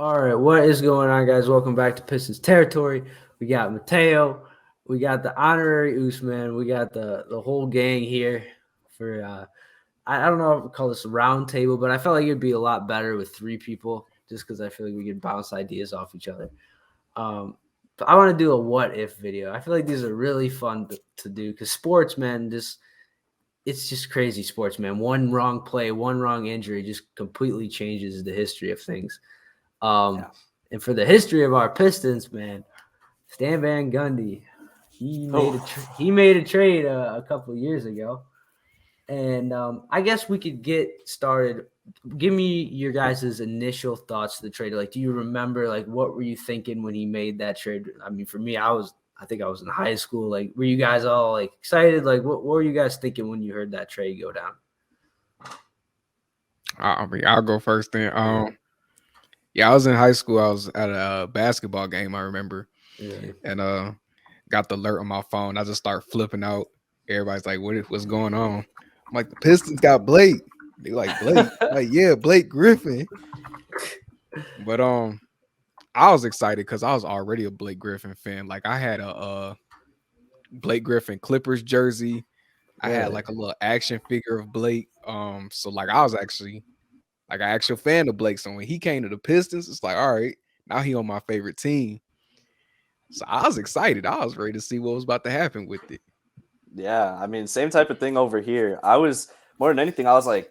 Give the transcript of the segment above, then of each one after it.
All right, what is going on, guys? Welcome back to Pistons territory. We got Mateo, we got the honorary Usman, we got the whole gang here for I don't know if we call this a round table, but I felt like it'd be a lot better with three people, just because I feel like we could bounce ideas off each other. But I want to do a what if video. I feel like these are really fun to do because sports, man, it's just crazy sports, man. One wrong play, one wrong injury just completely changes the history of things. Um, And for the history of our Pistons, man, Stan Van Gundy, he made a trade a couple of years ago, and I guess we could get started. Give me your guys' initial thoughts to the trade. Like, do you remember, like, what were you thinking when he made that trade? I mean, for me, I think I was in high school. Like, were you guys all like excited? Like, what were you guys thinking when you heard that trade go down? I'll go first then. I was in high school. I was at a basketball game, I remember. Yeah. And got the alert on my phone. I just start flipping out. Everybody's like, what's going on? I'm like, the Pistons got Blake. They like, Blake? Like, yeah, Blake Griffin. But I was excited because I was already a Blake Griffin fan. Like, I had a Blake Griffin Clippers jersey. I had like a little action figure of Blake. So like I was actually like an actual fan of Blake. So when he came to the Pistons, it's like, all right, now he on my favorite team. So I was excited. I was ready to see what was about to happen with it. Yeah, I mean, same type of thing over here. I was more than anything, I was like,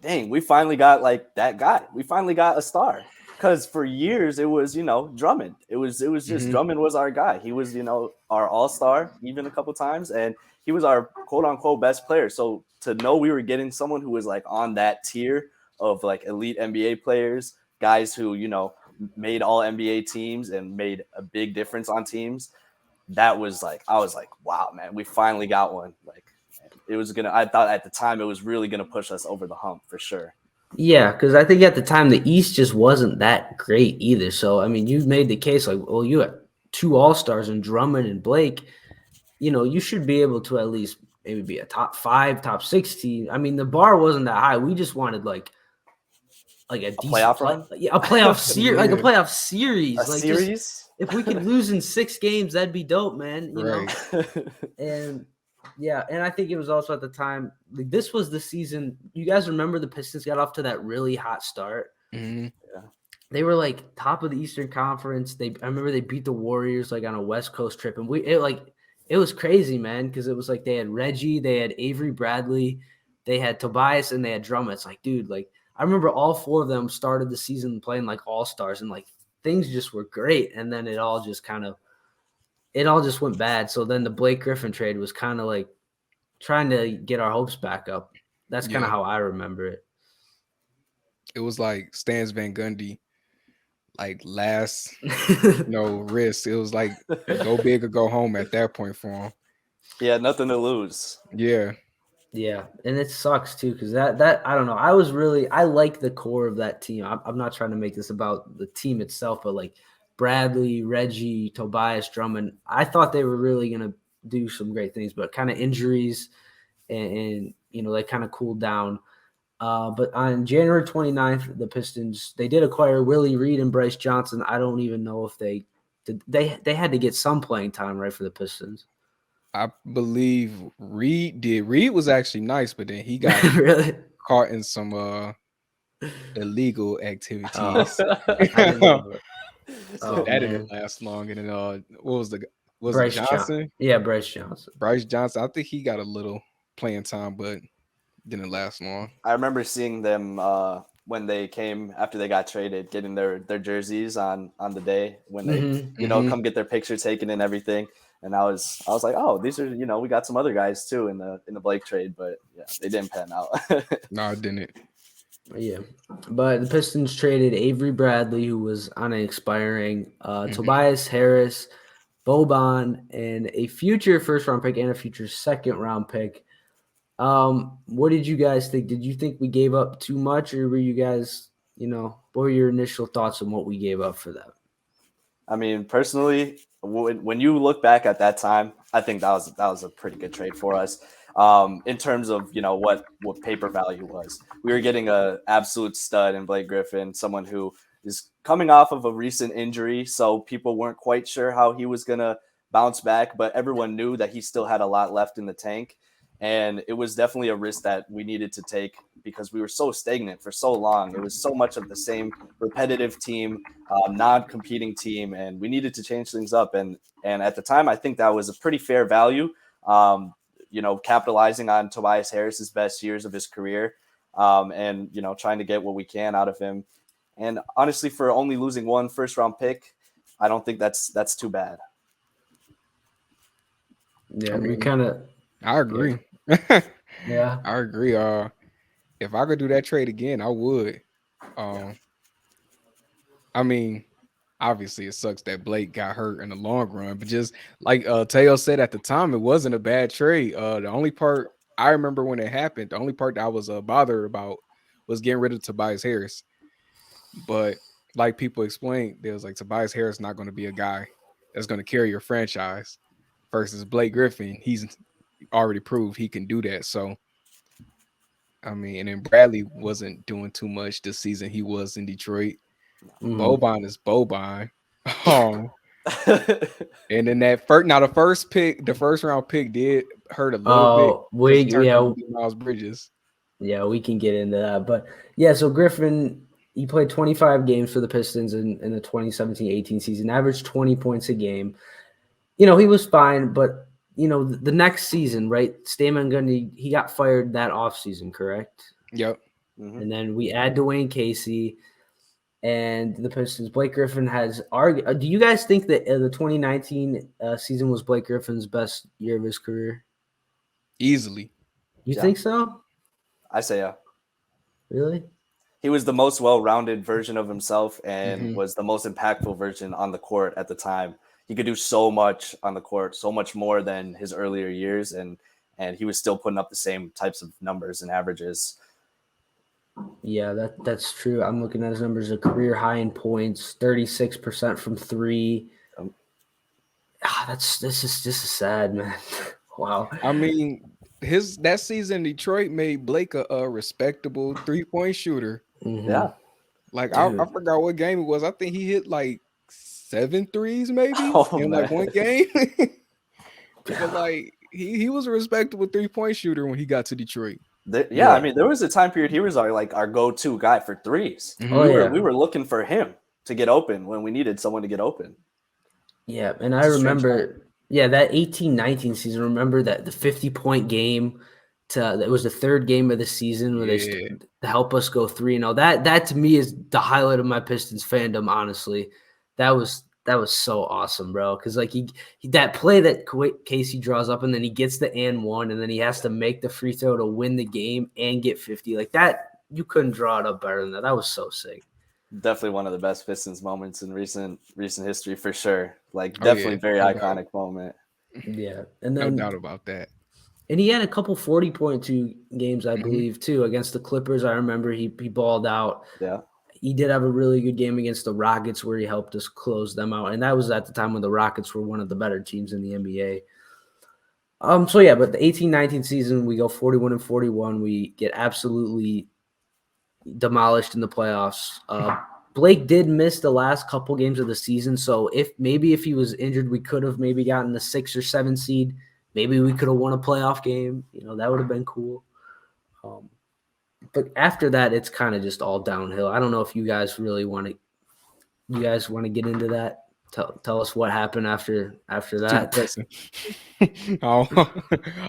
dang, we finally got like that guy. We finally got a star. Because for years it was, Drummond. It was just Drummond was our guy. He was, our all-star even a couple times, and he was our quote unquote best player. So to know we were getting someone who was like on that tier of like elite NBA players, guys who, made all NBA teams and made a big difference on teams, that was like, I was like, wow, man, we finally got one. Like, I thought at the time it was really gonna push us over the hump for sure. Yeah, because I think at the time the East just wasn't that great either. So I mean, you've made the case like, well, you had two All Stars in Drummond and Blake. You should be able to at least maybe be a top 5, top 16. I mean, the bar wasn't that high. We just wanted like a decent playoff run, a playoff series, like a playoff series, like series. Just, if we could lose in 6 games, that'd be dope, man. You know, and. Yeah, and I think it was also at the time, like, this was the season. You guys remember the Pistons got off to that really hot start? Mm-hmm. Yeah. They were like top of the Eastern Conference. I remember they beat the Warriors like on a West Coast trip, and it was crazy, man, because it was like they had Reggie, they had Avery Bradley, they had Tobias, and they had Drummond. It's like, dude, like I remember all 4 of them started the season playing like all-stars, and like things just were great, and then it all just went bad. So then the Blake Griffin trade was kind of like trying to get our hopes back up. That's kind of how I remember it. It was like Stan Van Gundy, like last risk. It was like go big or go home at that point for him. Yeah, nothing to lose. Yeah. Yeah, and it sucks too because that I don't know. I like the core of that team. I'm not trying to make this about the team itself, but like Bradley, Reggie, Tobias, Drummond, I thought they were really gonna do some great things, but kind of injuries and they kind of cooled down. But on January 29th, the Pistons, they did acquire Willie Reed and Bryce Johnson. I don't even know if they had to get some playing time, right, for the Pistons. I believe Reed did. Reed was actually nice, but then he got really caught in some illegal activities. So that didn't last long. And then what was Bryce Johnson? Yeah, Bryce Johnson. Bryce Johnson. I think he got a little playing time, but didn't last long. I remember seeing them when they came after they got traded, getting their jerseys on the day when they come get their picture taken and everything. And I was like, oh, these are we got some other guys too in the Blake trade, but yeah, they didn't pan out. No, it didn't. Yeah, but the Pistons traded Avery Bradley, who was on an expiring, Tobias Harris, Boban, and a future first-round pick and a future second-round pick. What did you guys think? Did you think we gave up too much, or were you guys, what were your initial thoughts on what we gave up for that? I mean, personally, when you look back at that time, I think that was a pretty good trade for us. In terms of what paper value was, we were getting a absolute stud in Blake Griffin, someone who is coming off of a recent injury, so people weren't quite sure how he was going to bounce back, but everyone knew that he still had a lot left in the tank. And it was definitely a risk that we needed to take because we were so stagnant for so long. It was so much of the same repetitive team, non-competing team, and we needed to change things up. And at the time, I think that was a pretty fair value, capitalizing on Tobias Harris's best years of his career, and, trying to get what we can out of him. And honestly, for only losing one first-round pick, I don't think that's too bad. Yeah, we kind of. I agree. Yeah, I agree. If I could do that trade again, I would. I mean, obviously it sucks that Blake got hurt in the long run, but just like Teo said at the time, it wasn't a bad trade. The only part I remember when it happened, the only part that I was bothered about was getting rid of Tobias Harris. But like people explained, there was like Tobias Harris not going to be a guy that's going to carry your franchise versus Blake Griffin. He's already proved he can do that. So, I mean, and then Bradley wasn't doing too much this season. He was in Detroit. Boban is Boban. And then the first round pick did hurt a little bit. Miles Bridges. Yeah, we can get into that. But yeah, so Griffin, he played 25 games for the Pistons in the 2017-18 season, averaged 20 points a game. He was fine, but the next season, right? Stan Van Gundy, he got fired that offseason, correct? Yep. Mm-hmm. And then we add Dwayne Casey and the Pistons. Blake Griffin has argued. Do you guys think that the 2019 season was Blake Griffin's best year of his career? Easily. You think so? I say yeah. Really? He was the most well-rounded version of himself and was the most impactful version on the court at the time. He could do so much on the court, so much more than his earlier years, and he was still putting up the same types of numbers and averages. Yeah, that's true. I'm looking at his numbers: a career high in points, 36% from three. This is sad, man. Wow. I mean, that season in Detroit made Blake a respectable 3-point shooter. Mm-hmm. Yeah, like I forgot what game it was. I think he hit like 7 threes maybe in like one game. But like he was a respectable 3-point shooter when he got to Detroit. I mean, there was a time period he was our go-to guy for threes. Mm-hmm. We were looking for him to get open when we needed someone to get open. Yeah, and I remember that 18-19 season. Remember that the 50-point game it was the third game of the season where they to help us go 3-0. That to me is the highlight of my Pistons fandom, honestly. That was so awesome, bro. Because like he that play that Casey draws up and then he gets the and one and then he has to make the free throw to win the game and get 50. Like that, you couldn't draw it up better than that. That was so sick. Definitely one of the best Pistons moments in recent history for sure. Like definitely very iconic moment. Yeah, and then no doubt about that. And he had a couple 40.2 games, I believe, too, against the Clippers. I remember he balled out. Yeah. He did have a really good game against the Rockets where he helped us close them out. And that was at the time when the Rockets were one of the better teams in the NBA. But the 18-19 season, we go 41-41. We get absolutely demolished in the playoffs. Blake did miss the last couple games of the season. So if he was injured, we could have maybe gotten the 6 or 7 seed. Maybe we could have won a playoff game. That would have been cool. But after that, it's kind of just all downhill. I don't know if you guys really want to. You guys want to get into that? Tell us what happened after that.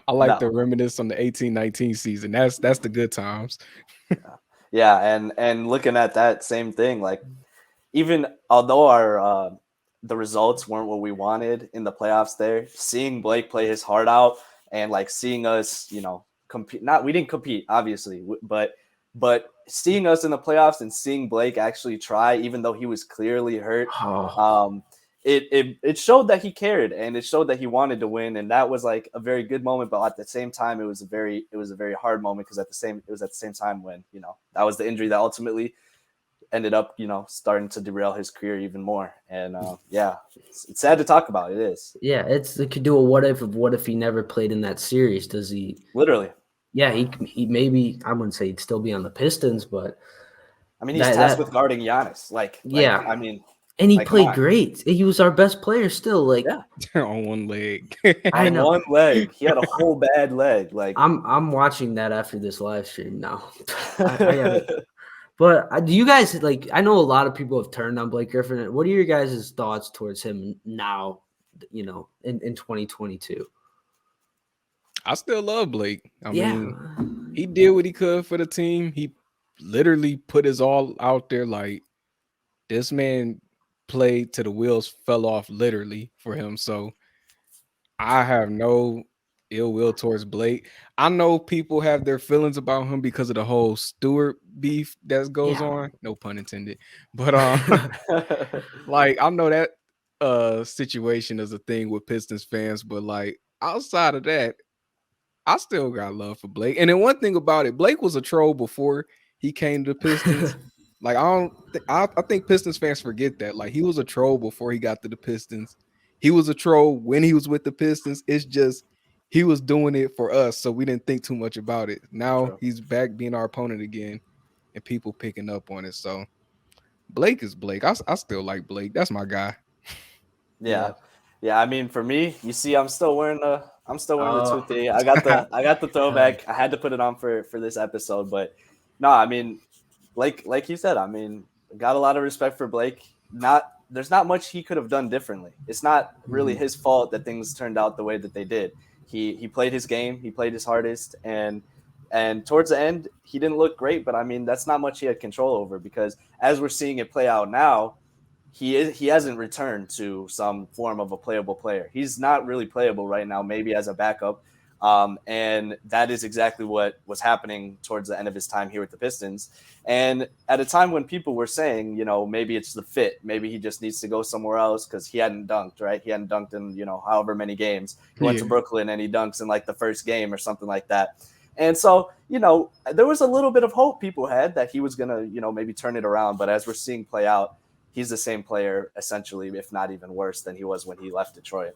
I like to reminisce on the 18-19 season. That's the good times. Yeah, and looking at that same thing, like even although our the results weren't what we wanted in the playoffs there, seeing Blake play his heart out and like seeing us, compete. We didn't compete, obviously, but seeing us in the playoffs and seeing Blake actually try, even though he was clearly hurt, it showed that he cared and it showed that he wanted to win, and that was like a very good moment. But at the same time, it was a very hard moment because it was at the same time when that was the injury that ultimately ended up starting to derail his career even more. And it's sad to talk about. It is. Yeah, it could do a what if he never played in that series? Does he literally? Yeah, he maybe, I wouldn't say he'd still be on the Pistons, but I mean, he's tasked with guarding Giannis. Yeah. I mean, and he come played on. great. He was our best player still. Like, Yeah. On one leg. I On know. one leg. He had a whole bad leg. Like, I'm watching that after this live stream now. I gotta, but do you guys like? I know a lot of people have turned on Blake Griffin. What are your guys' thoughts towards him now? You know, in 2022. I still love Blake. I Yeah, mean, he did what he could for the team. He literally put his all out there. Like, this man played till the wheels fell off literally for him. So I have no ill will towards Blake. I know people have their feelings about him because of the whole Stewart beef that goes on. No pun intended. But like, I know that situation is a thing with Pistons fans, but like, outside of that, I still got love for Blake. And then one thing about it, Blake was a troll before he came to the Pistons. Like, I think Pistons fans forget that. Like, he was a troll before he got to the Pistons. He was a troll when he was with the Pistons. It's just he was doing it for us, so we didn't think too much about it. Now he's back being our opponent again, and people picking up on it. So Blake is Blake. I still like Blake. That's my guy. Yeah. I mean, for me, you see, I'm still wearing the 2-3. I got the throwback. I had to put it on for this episode, but no, I mean, like you said, I mean, got a lot of respect for Blake. There's not much he could have done differently. It's not really his fault that things turned out the way that they did. He played his game. He played his hardest, and towards the end, he didn't look great. But I mean, that's not much he had control over, because as we're seeing it play out now, he hasn't returned to some form of a playable player. He's not really playable right now, maybe as a backup. And that is exactly what was happening towards the end of his time here with the Pistons. And at a time when people were saying, you know, maybe it's the fit, maybe he just needs to go somewhere else because he hadn't dunked, right? He hadn't dunked in, you know, however many games. He went to Brooklyn and he dunks in like the first game or something like that. And so, you know, there was a little bit of hope people had that he was going to, you know, maybe turn it around. But as we're seeing play out, he's the same player, essentially, if not even worse than he was when he left Detroit.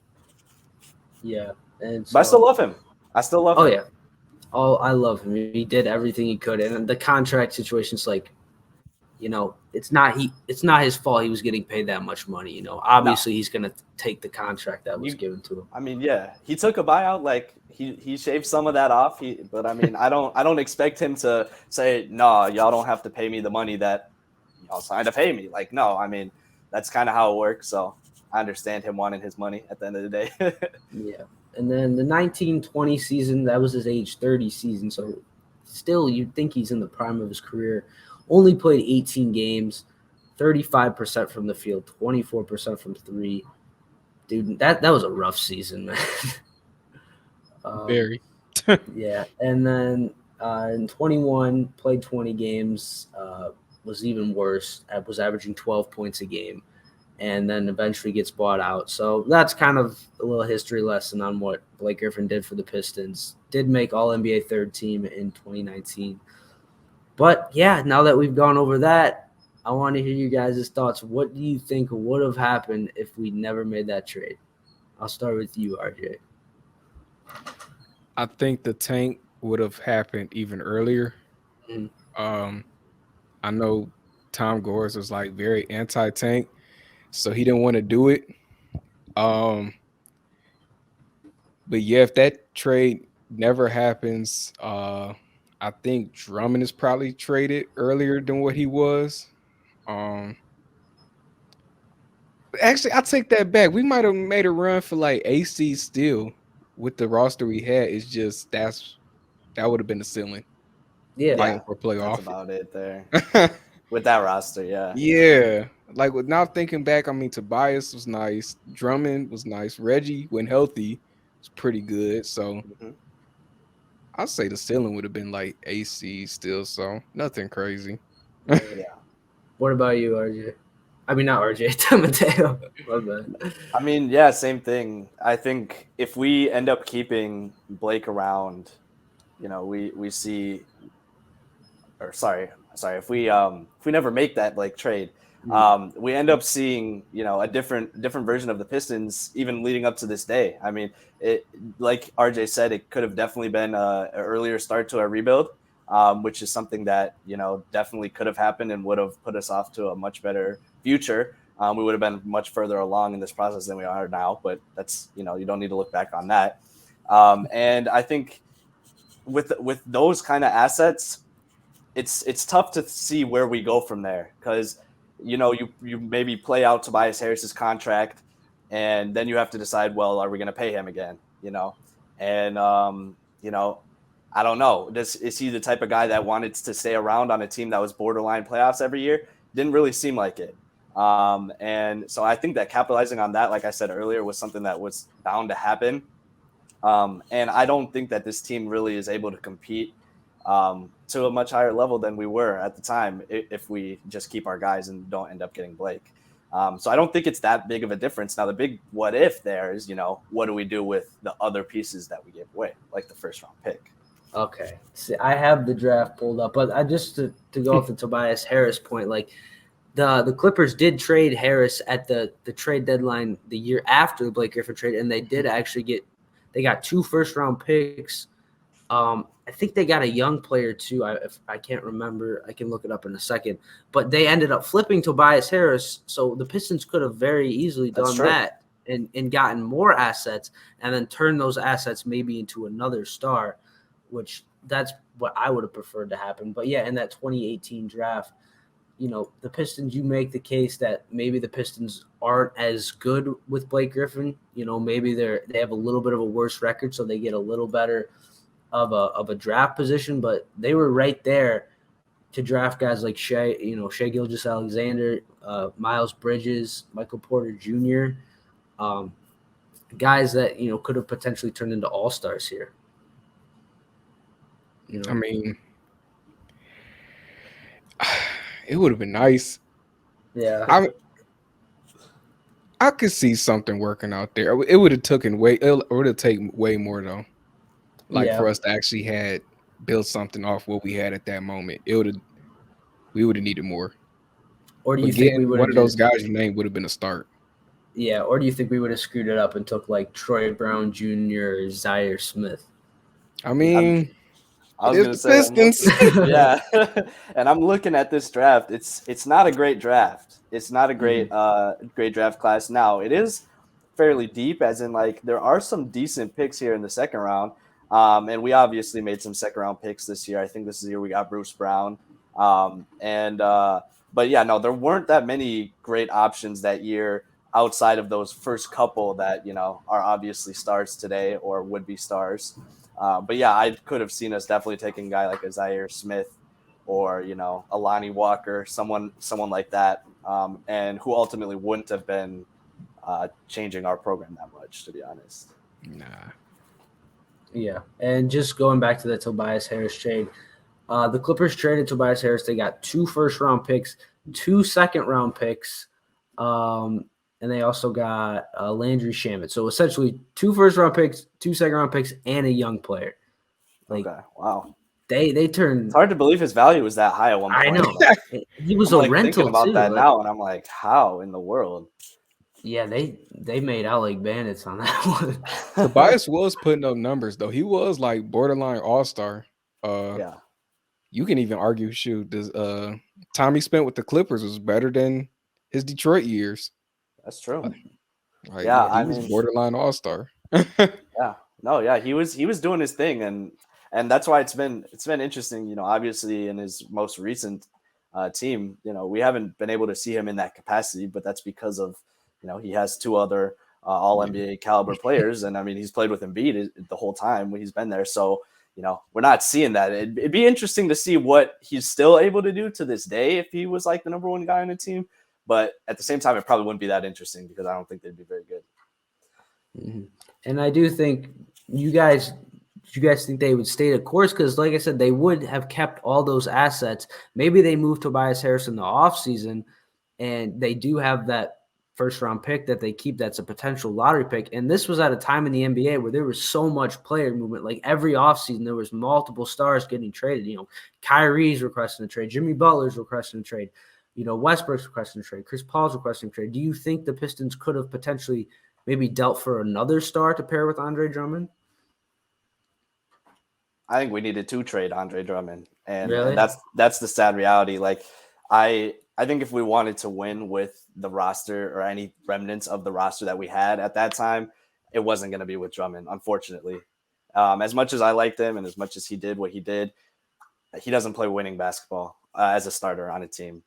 Yeah. And so, but I still love him. Oh, yeah. Oh, I love him. He did everything he could. And the contract situation's like, you know, it's not his fault he was getting paid that much money. You know, obviously he's going to take the contract that was given to him. I mean, yeah, he took a buyout. Like he shaved some of that off. But I mean, I don't expect him to say, no, y'all don't have to pay me the money that y'all signed to pay me. Like, no, I mean, that's kind of how it works. So I understand him wanting his money at the end of the day. Yeah. And then the 1920 season, that was his age 30 season. So still, you'd think he's in the prime of his career. Only played 18 games, 35% from the field, 24% from three. Dude, that was a rough season, man. Very. Yeah. And then in 21, played 20 games, was even worse. Was averaging 12 points a game. And then eventually gets bought out. So that's kind of a little history lesson on what Blake Griffin did for the Pistons. Did make All-NBA third team in 2019. But, yeah, now that we've gone over that, I want to hear you guys' thoughts. What do you think would have happened if we never made that trade? I'll start with you, RJ. I think the tank would have happened even earlier. I know Tom Gores was like very anti-tank, so he didn't want to do it. But yeah, if that trade never happens, I think Drummond is probably traded earlier than what he was. Actually, I take that back. We might have made a run for like AC still with the roster we had. It's just that would have been the ceiling. Yeah. Fighting for playoff. That's about it there. With that roster, yeah. Yeah. Like, with now thinking back, I mean, Tobias was nice. Drummond was nice. Reggie, when healthy, was pretty good. So I'd say the ceiling would have been like AC still. So nothing crazy. Yeah. What about you, RJ? I mean, not RJ, Mateo. My bad. I mean, yeah, same thing. I think if we end up keeping Blake around, you know, we see, or sorry, if we never make that Blake trade, we end up seeing, you know, a different version of the Pistons even leading up to this day. I mean, it, like RJ said, it could have definitely been an earlier start to a rebuild. which is something that, definitely could have happened and would have put us off to a much better future. We would have been much further along in this process than we are now, but that's, you don't need to look back on that. And I think with those kind of assets, it's tough to see where we go from there, because you maybe play out Tobias Harris's contract, and then you have to decide, well, are we going to pay him again? And I don't know. Is he the type of guy that wanted to stay around on a team that was borderline playoffs every year? Didn't really seem like it. And so I think that capitalizing on that, like I said earlier, was something that was bound to happen. And I don't think that this team really is able to compete to a much higher level than we were at the time if we just keep our guys and don't end up getting Blake. So I don't think it's that big of a difference. Now, the big what if there is, what do we do with the other pieces that we gave away, like the first round pick? Okay. See, I have the draft pulled up, but I just to go off the Tobias Harris point, like the Clippers did trade Harris at the trade deadline the year after the Blake Griffin trade, and they did actually they got 2 first-round picks. I think they got a young player too. If I can't remember, I can look it up in a second. But they ended up flipping Tobias Harris, so the Pistons could have very easily done that and gotten more assets, and then turned those assets maybe into another star, which that's what I would have preferred to happen. But yeah, in that 2018 draft, the Pistons, you make the case that maybe the Pistons aren't as good with Blake Griffin. Maybe they have a little bit of a worse record, so they get a little better of a draft position, but they were right there to draft guys like Shai Gilgeous-Alexander, Miles Bridges, Michael Porter Jr., guys that could have potentially turned into all-stars here. I mean, it would have been nice. Yeah. I could see something working out there. It would have taken way more though. For us to actually had built something off what we had at that moment. We would have needed more. Or do you think we would one of those guys you named would have been a start? Yeah, or do you think we would have screwed it up and took like Troy Brown Jr. or Zaire Smith? I mean, I was going to say Pistons. Yeah. And I'm looking at this draft. It's not a great draft. It's not a great great draft class. Now, it is fairly deep, as in like there are some decent picks here in the second round. And we obviously made some second round picks this year. I think this is the year we got Bruce Brown. But yeah, no, there weren't that many great options that year outside of those first couple that, are obviously stars today or would be stars. But yeah, I could have seen us definitely taking a guy like a Zaire Smith or, a Lonnie Walker, someone like that, and who ultimately wouldn't have been changing our program that much, to be honest. Nah. Yeah, and just going back to the Tobias Harris trade, the Clippers traded Tobias Harris. They got 2 first-round picks, 2 second-round picks, and they also got Landry Shamet. So essentially 2 first-round picks, 2 second-round picks, and a young player. Okay, wow. They turned. It's hard to believe his value was that high at one point. I know. He was I'm a rental thinking about too. that now, and I'm like, how in the world? Yeah, they made out like bandits on that one. Tobias was putting up numbers though. He was like borderline all-star. Yeah. You can even argue, time he spent with the Clippers was better than his Detroit years. That's true. He was borderline all-star. Yeah. No, yeah, he was doing his thing, and that's why it's been interesting, obviously in his most recent team, we haven't been able to see him in that capacity, but that's because of, he has 2 other all NBA caliber players. And I mean, he's played with Embiid the whole time when he's been there. So, we're not seeing that. It'd be interesting to see what he's still able to do to this day if he was like the number 1 guy on the team. But at the same time, it probably wouldn't be that interesting because I don't think they'd be very good. Mm-hmm. And I do think you guys think they would stay the course? Because like I said, they would have kept all those assets. Maybe they moved Tobias Harris in the offseason, and they do have that first-round pick that they keep that's a potential lottery pick. And this was at a time in the NBA where there was so much player movement. Like every offseason, there was multiple stars getting traded. Kyrie's requesting a trade. Jimmy Butler's requesting a trade. Westbrook's requesting a trade. Chris Paul's requesting a trade. Do you think the Pistons could have potentially maybe dealt for another star to pair with Andre Drummond? I think we needed to trade Andre Drummond, and Really? that's the sad reality. Like I think if we wanted to win with the roster or any remnants of the roster that we had at that time, it wasn't going to be with Drummond, unfortunately. As much as I liked him and as much as he did what he did, he doesn't play winning basketball as a starter on a team.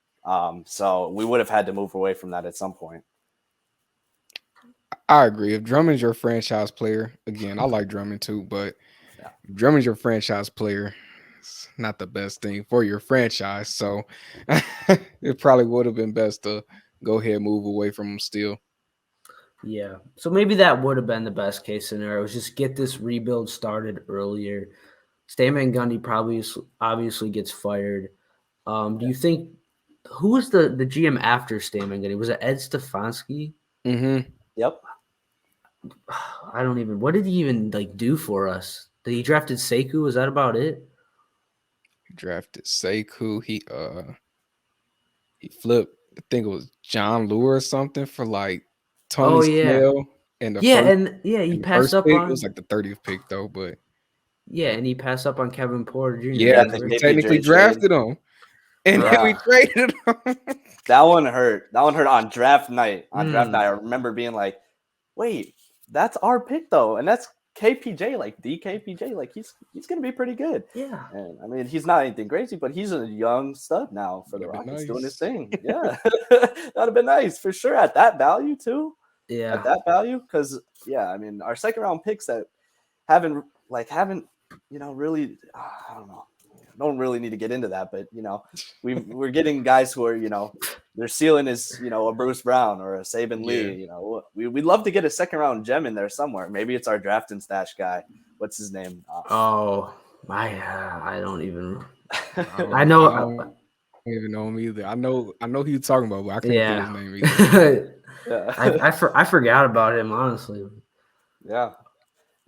So we would have had to move away from that at some point. I agree. If Drummond's your franchise player, again, I like Drummond too, but Yeah. if Drummond's your franchise player, it's not the best thing for your franchise. So it probably would have been best to go ahead and move away from him still. Yeah. So maybe that would have been the best case scenario, is just get this rebuild started earlier. Stan Van Gundy probably obviously gets fired. Do you think who was the GM after Stan Van Gundy? Was it Ed Stefanski? Mm-hmm. Yep. I don't even. What did he even do for us? Did he drafted Sekou? Was that about it? He drafted Sekou. He flipped. I think it was John Lure or something for like Tony Oh yeah, Snell and the yeah, first and yeah, he and the passed first up pick. on It was like the 30th pick though, but and he passed up on Kevin Porter Jr. yeah, Yeah, because the we remember? technically KPJ drafted him. And then we Yeah. traded him. That one hurt. That one hurt on draft night. I remember being like, "Wait, that's our pick though, and that's KPJ, like the KPJ. Like he's gonna be pretty good." Yeah, And I mean, he's not anything crazy, but he's a young stud now for the Would've been Rockets doing his nice. thing. Yeah, that'd have been nice for sure at that value too. yeah, At that value, because yeah, I mean, our second round picks that haven't really I don't know. Don't really need to get into that, but we're getting guys who are their ceiling is a Bruce Brown or a Saban Lee. We'd love to get a second round gem in there somewhere. Maybe it's our draft and stash guy. What's his name? Oh my, I don't even. I I know. don't even know him either. I know who you're talking about, but I can't think of his Yeah, name either. Yeah. I forgot about him, honestly. Yeah.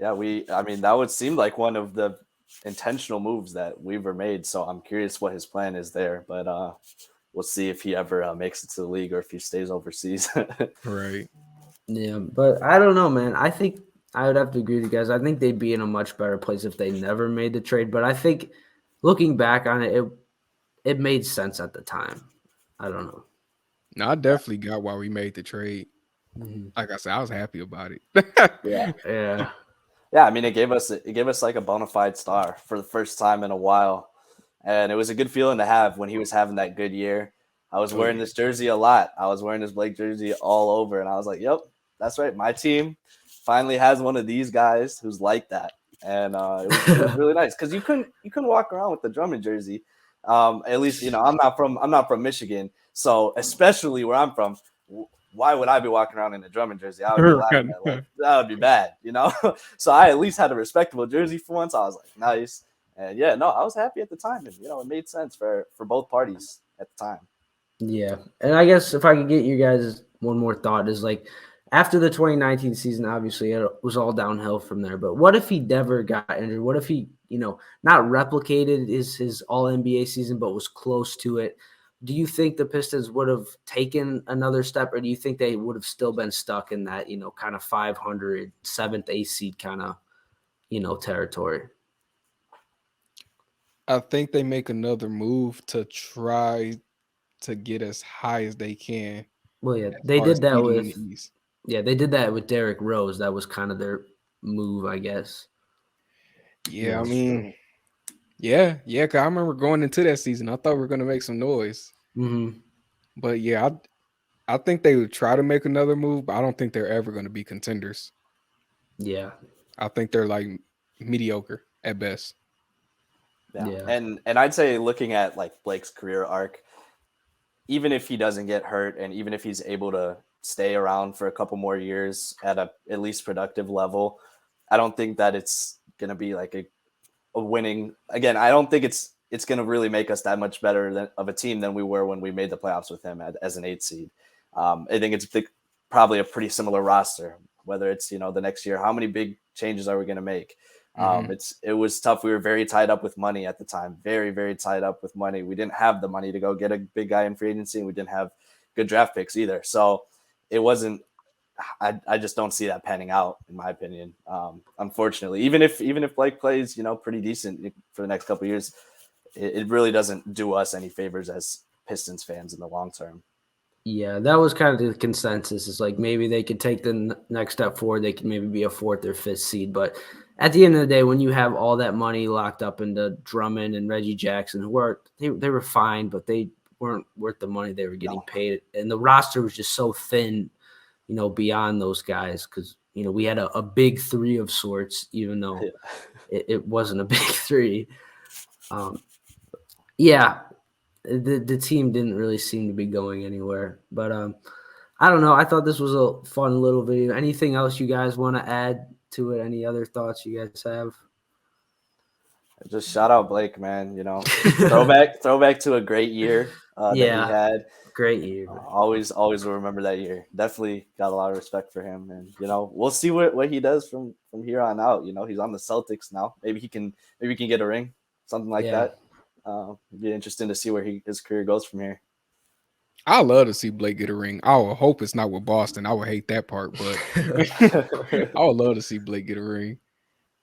I mean, that would seem like one of the intentional moves that Weaver made. So I'm curious what his plan is there, but we'll see if he ever makes it to the league or if he stays overseas. Right. Yeah, but I don't know, man. I think I would have to agree with you guys. I think they'd be in a much better place if they never made the trade. But I think looking back on it, it made sense at the time. I don't know. No, I definitely got why we made the trade. Mm-hmm. Like I said, I was happy about it. Yeah. Yeah, I mean, it gave us like a bona fide star for the first time in a while, and it was a good feeling to have when he was having that good year. I was wearing this jersey a lot. I was wearing this Blake jersey all over, and I was like, "Yep, that's right. My team finally has one of these guys who's like that." And it was really nice because you couldn't walk around with the Drummond jersey. At least I'm not from Michigan, so especially where I'm from. Why would I be walking around in a Drummond jersey? I would be laughing at, like, that would be bad, So I at least had a respectable jersey for once. I was like, nice. And yeah, no, I was happy at the time. And, it made sense for both parties at the time. Yeah. And I guess if I could get you guys one more thought is like after the 2019 season, obviously it was all downhill from there. But what if he never got injured? What if he, not replicated his all NBA season, but was close to it? Do you think the Pistons would have taken another step, or do you think they would have still been stuck in that, kind of 500, 7th, 8th seed kind of, territory? I think they make another move to try to get as high as they can. Well, yeah, As they far as did that eating in with the East. they did that with Derrick Rose. That was kind of their move, I guess. Yeah, I mean, yeah. Cause I remember going into that season, I thought we were gonna make some noise. Mm-hmm. But yeah, I think they would try to make another move, but I don't think they're ever going to be contenders. Yeah. I think they're like mediocre at best. Yeah. And I'd say looking at like Blake's career arc, even if he doesn't get hurt and even if he's able to stay around for a couple more years at a at least productive level, I don't think that it's going to be like a winning. Again, I don't think it's going to really make us that much better of a team than we were when we made the playoffs with him as an 8 seed. I think it's probably a pretty similar roster, whether it's, the next year, how many big changes are we going to make? It was tough. We were very tied up with money at the time, very, very tied up with money. We didn't have the money to go get a big guy in free agency, and we didn't have good draft picks either. So it wasn't I just don't see that panning out, in my opinion. Unfortunately, even if Blake plays, pretty decent for the next couple of years, it really doesn't do us any favors as Pistons fans in the long term. Yeah, that was kind of the consensus. It's like maybe they could take the next step forward. They could maybe be a 4th or 5th seed. But at the end of the day, when you have all that money locked up into Drummond and Reggie Jackson, who they were fine, but they weren't worth the money they were getting paid. And the roster was just so thin, beyond those guys, because, we had a big 3 of sorts, even though it wasn't a big 3. Yeah. The team didn't really seem to be going anywhere, but I don't know. I thought this was a fun little video. Anything else you guys want to add to it? Any other thoughts you guys have? Just shout out Blake, man. Throwback to a great year that he had. Great year. Always will remember that year. Definitely got a lot of respect for him, and we'll see what he does from here on out. He's on the Celtics now. Maybe he can get a ring, something like that. It'd be interesting to see where his career goes from here. I love to see Blake get a ring. I would hope it's not with Boston. I would hate that part, but I would love to see Blake get a ring.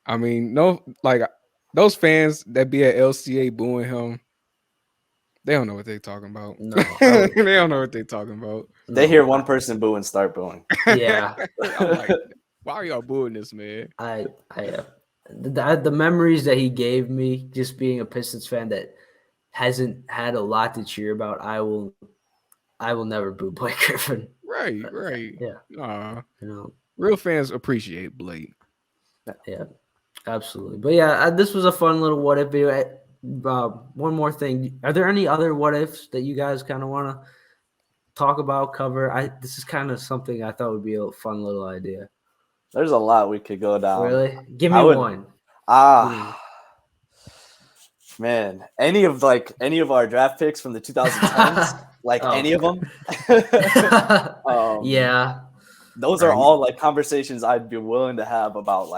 I mean, those fans that be at LCA booing him, they don't know what they're talking about. No, they don't know what they're talking about. They hear one person boo and start booing. Yeah. I'm like, why are y'all booing this, man? The memories that he gave me, just being a Pistons fan that hasn't had a lot to cheer about, I will never boo Blake Griffin. Right. Yeah. Real fans appreciate Blake. Yeah, absolutely. But yeah, this was a fun little what if video. One more thing. Are there any other what ifs that you guys kind of want to talk about, cover? This is kind of something I thought would be a fun little idea. There's a lot we could go down. Really? Give me one. Man, any of our draft picks from the 2010s, any of them. Yeah. Those are all conversations I'd be willing to have about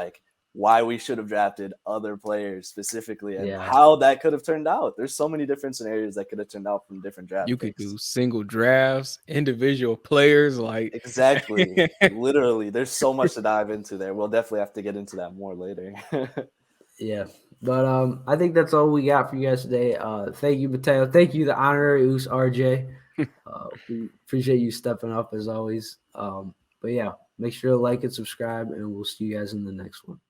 why we should have drafted other players specifically and how that could have turned out. There's so many different scenarios that could have turned out from different draft You picks. could do single drafts, individual players, Exactly. Literally, there's so much to dive into there. We'll definitely have to get into that more later. Yeah. But I think that's all we got for you guys today. Thank you, Mateo. Thank you, the honorary Oos RJ. We appreciate you stepping up as always. But yeah, make sure to like and subscribe, and we'll see you guys in the next one.